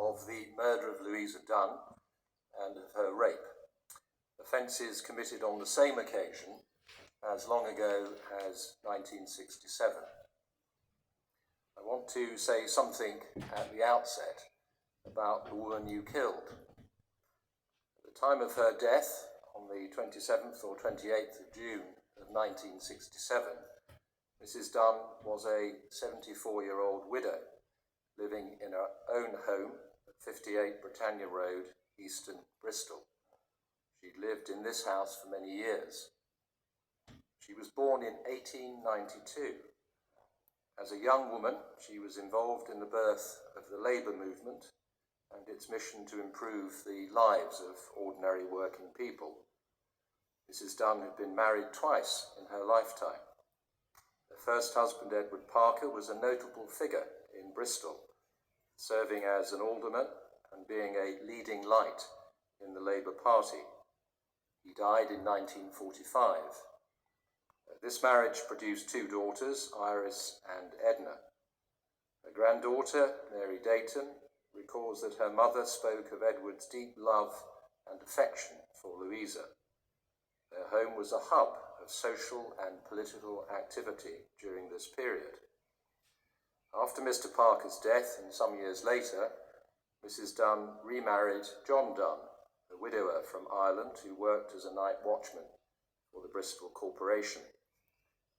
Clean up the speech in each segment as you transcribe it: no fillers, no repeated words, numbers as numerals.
of the murder of Louisa Dunne and of her rape, offences committed on the same occasion as long ago as 1967. I want to say something at the outset about the woman you killed. At the time of her death, on the 27th or 28th of June of 1967, Mrs. Dunne was a 74-year-old widow living in her own home at 58 Britannia Road, Easton, Bristol. She'd lived in this house for many years. She was born in 1892. As a young woman, she was involved in the birth of the labour movement and its mission to improve the lives of ordinary working people. Mrs. Dunne had been married twice in her lifetime. Her first husband, Edward Parker, was a notable figure in Bristol, serving as an alderman and being a leading light in the Labour Party. He died in 1945. This marriage produced two daughters, Iris and Edna. Her granddaughter, Mary Dayton, recalls that her mother spoke of Edward's deep love and affection for Louisa. Their home was a hub of social and political activity during this period. After Mr. Parker's death, and some years later, Mrs. Dunne remarried John Dunne, a widower from Ireland who worked as a night watchman for the Bristol Corporation.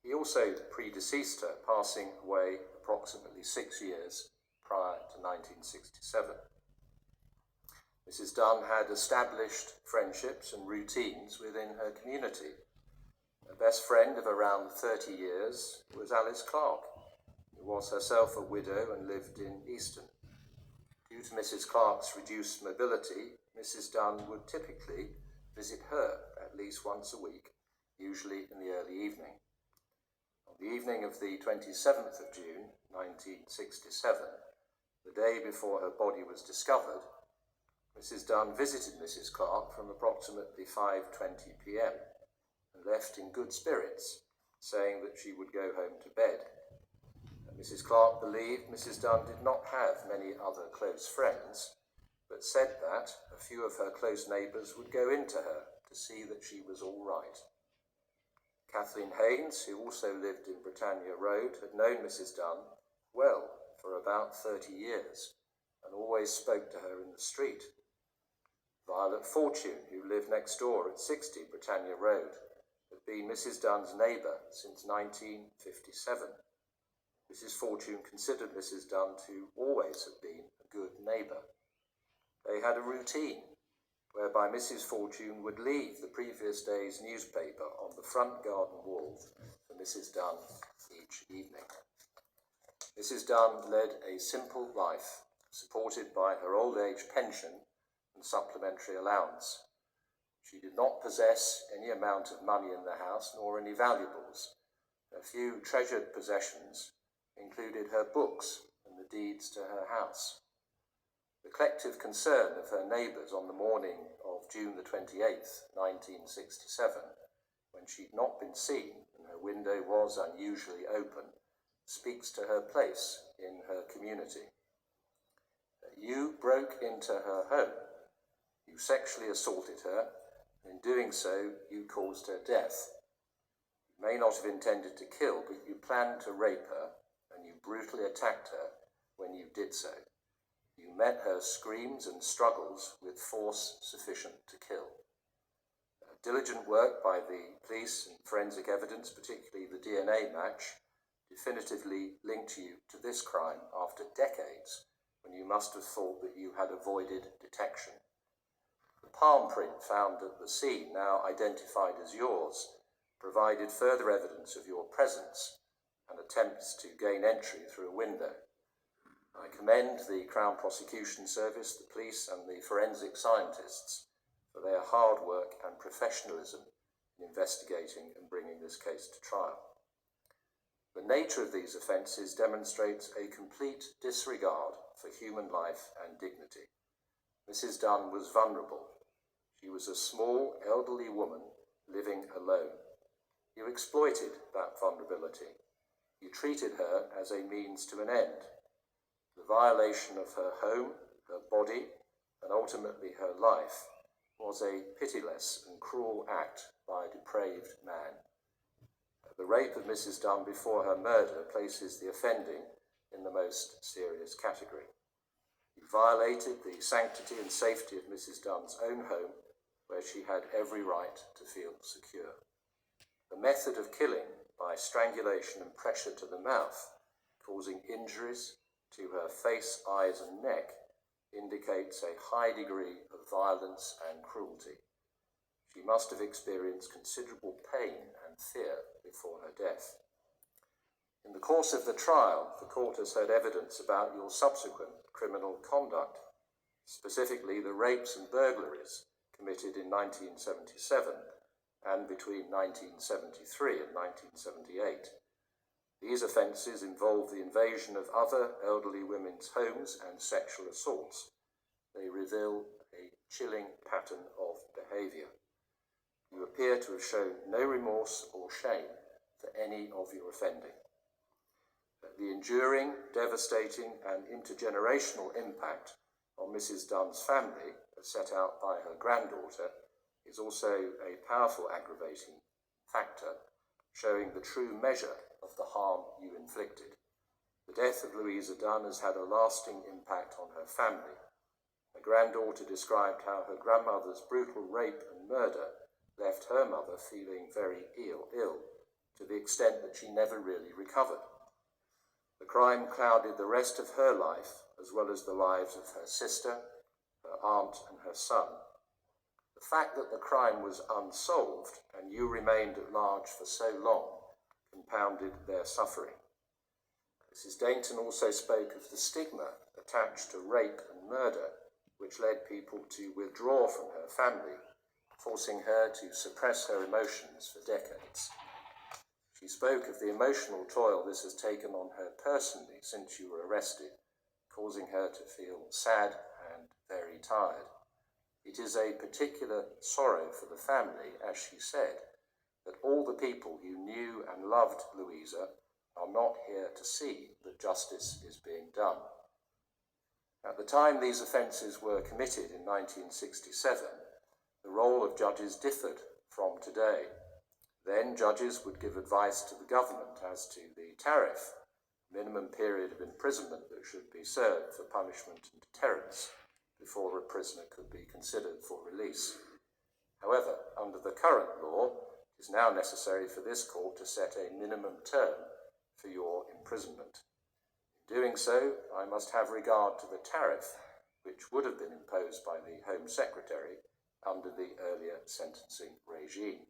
He also predeceased her, passing away approximately 6 years prior to 1967. Mrs. Dunne had established friendships and routines within her community. Her best friend of around 30 years was Alice Clark, who was herself a widow and lived in Easton. Due to Mrs. Clark's reduced mobility, Mrs. Dunne would typically visit her at least once a week, usually in the early evening. On the evening of the 27th of June, 1967, the day before her body was discovered, Mrs. Dunne visited Mrs. Clark from approximately 5:20 p.m. and left in good spirits, saying that she would go home to bed. Mrs. Clark believed Mrs. Dunne did not have many other close friends, but said that a few of her close neighbours would go into her to see that she was all right. Kathleen Haynes, who also lived in Britannia Road, had known Mrs. Dunne well for about 30 years and always spoke to her in the street. Violet Fortune, who lived next door at 60 Britannia Road, had been Mrs. Dunne's neighbour since 1957. Mrs. Fortune considered Mrs. Dunne to always have been a good neighbour. They had a routine whereby Mrs. Fortune would leave the previous day's newspaper on the front garden wall for Mrs. Dunne each evening. Mrs. Dunne led a simple life, supported by her old age pension and supplementary allowance. She did not possess any amount of money in the house, nor any valuables. Her few treasured possessions included her books and the deeds to her house. The collective concern of her neighbours on the morning of June the 28th, 1967, when she'd not been seen and her window was unusually open, speaks to her place in her community. You broke into her home. You sexually assaulted her, and in doing so, you caused her death. You may not have intended to kill, but you planned to rape her, and you brutally attacked her when you did so. You met her screams and struggles with force sufficient to kill. Diligent work by the police and forensic evidence, particularly the DNA match, definitively linked you to this crime after decades when you must have thought that you had avoided detection. The palm print found at the scene, now identified as yours, provided further evidence of your presence and attempts to gain entry through a window. I commend the Crown Prosecution Service, the police and the forensic scientists for their hard work and professionalism in investigating and bringing this case to trial. The nature of these offences demonstrates a complete disregard for human life and dignity. Mrs. Dunne was vulnerable. She was a small, elderly woman living alone. You exploited that vulnerability. You treated her as a means to an end. The violation of her home, her body and ultimately her life was a pitiless and cruel act by a depraved man. The rape of Mrs. Dunne before her murder places the offending in the most serious category. He violated the sanctity and safety of Mrs. Dunne's own home, where she had every right to feel secure. The method of killing, by strangulation and pressure to the mouth, causing injuries to her face, eyes and neck, indicates a high degree of violence and cruelty. She must have experienced considerable pain and fear before her death. In the course of the trial, the court has heard evidence about your subsequent criminal conduct, specifically the rapes and burglaries committed in 1977 and between 1973 and 1978. These offences involve the invasion of other elderly women's homes and sexual assaults. They reveal a chilling pattern of behaviour. You appear to have shown no remorse or shame for any of your offending. The enduring, devastating and intergenerational impact on Mrs. Dunne's family, as set out by her granddaughter, is also a powerful aggravating factor, showing the true measure of the harm you inflicted. The death of Louisa Dunne has had a lasting impact on her family. Her granddaughter described how her grandmother's brutal rape and murder left her mother feeling very ill, to the extent that she never really recovered. The crime clouded the rest of her life, as well as the lives of her sister, her aunt and her son. The fact that the crime was unsolved and you remained at large for so long compounded their suffering. Mrs. Dainton also spoke of the stigma attached to rape and murder, which led people to withdraw from her family, forcing her to suppress her emotions for decades. She spoke of the emotional toll this has taken on her personally since you were arrested, causing her to feel sad and very tired. It is a particular sorrow for the family, as she said, that all the people who knew and loved Louisa are not here to see that justice is being done. At the time these offences were committed in 1967, the role of judges differed from today. Then judges would give advice to the government as to the tariff, minimum period of imprisonment that should be served for punishment and deterrence before a prisoner could be considered for release. However, under the current law, it is now necessary for this court to set a minimum term for your imprisonment. In doing so, I must have regard to the tariff which would have been imposed by the Home Secretary under the earlier sentencing regime.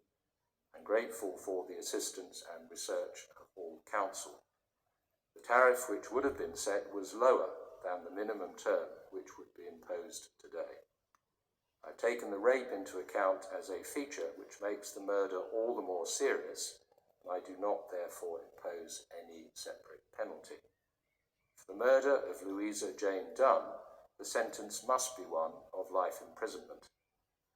I'm grateful for the assistance and research of all counsel. The tariff which would have been set was lower than the minimum term which would be imposed today. I've taken the rape into account as a feature which makes the murder all the more serious, and I do not therefore impose any separate penalty. For the murder of Louisa Jane Dunne, the sentence must be one of life imprisonment.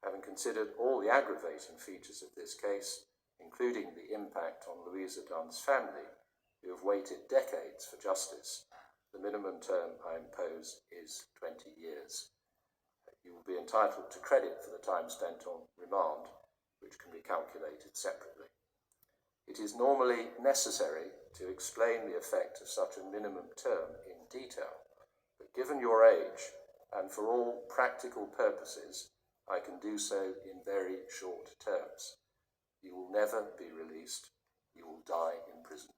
Having considered all the aggravating features of this case, including the impact on Louisa Dunne's family, who have waited decades for justice, the minimum term I impose is 20 years. You will be entitled to credit for the time spent on remand, which can be calculated separately. It is normally necessary to explain the effect of such a minimum term in detail, but given your age, and for all practical purposes, I can do so in very short terms. You will never be released. You will die in prison.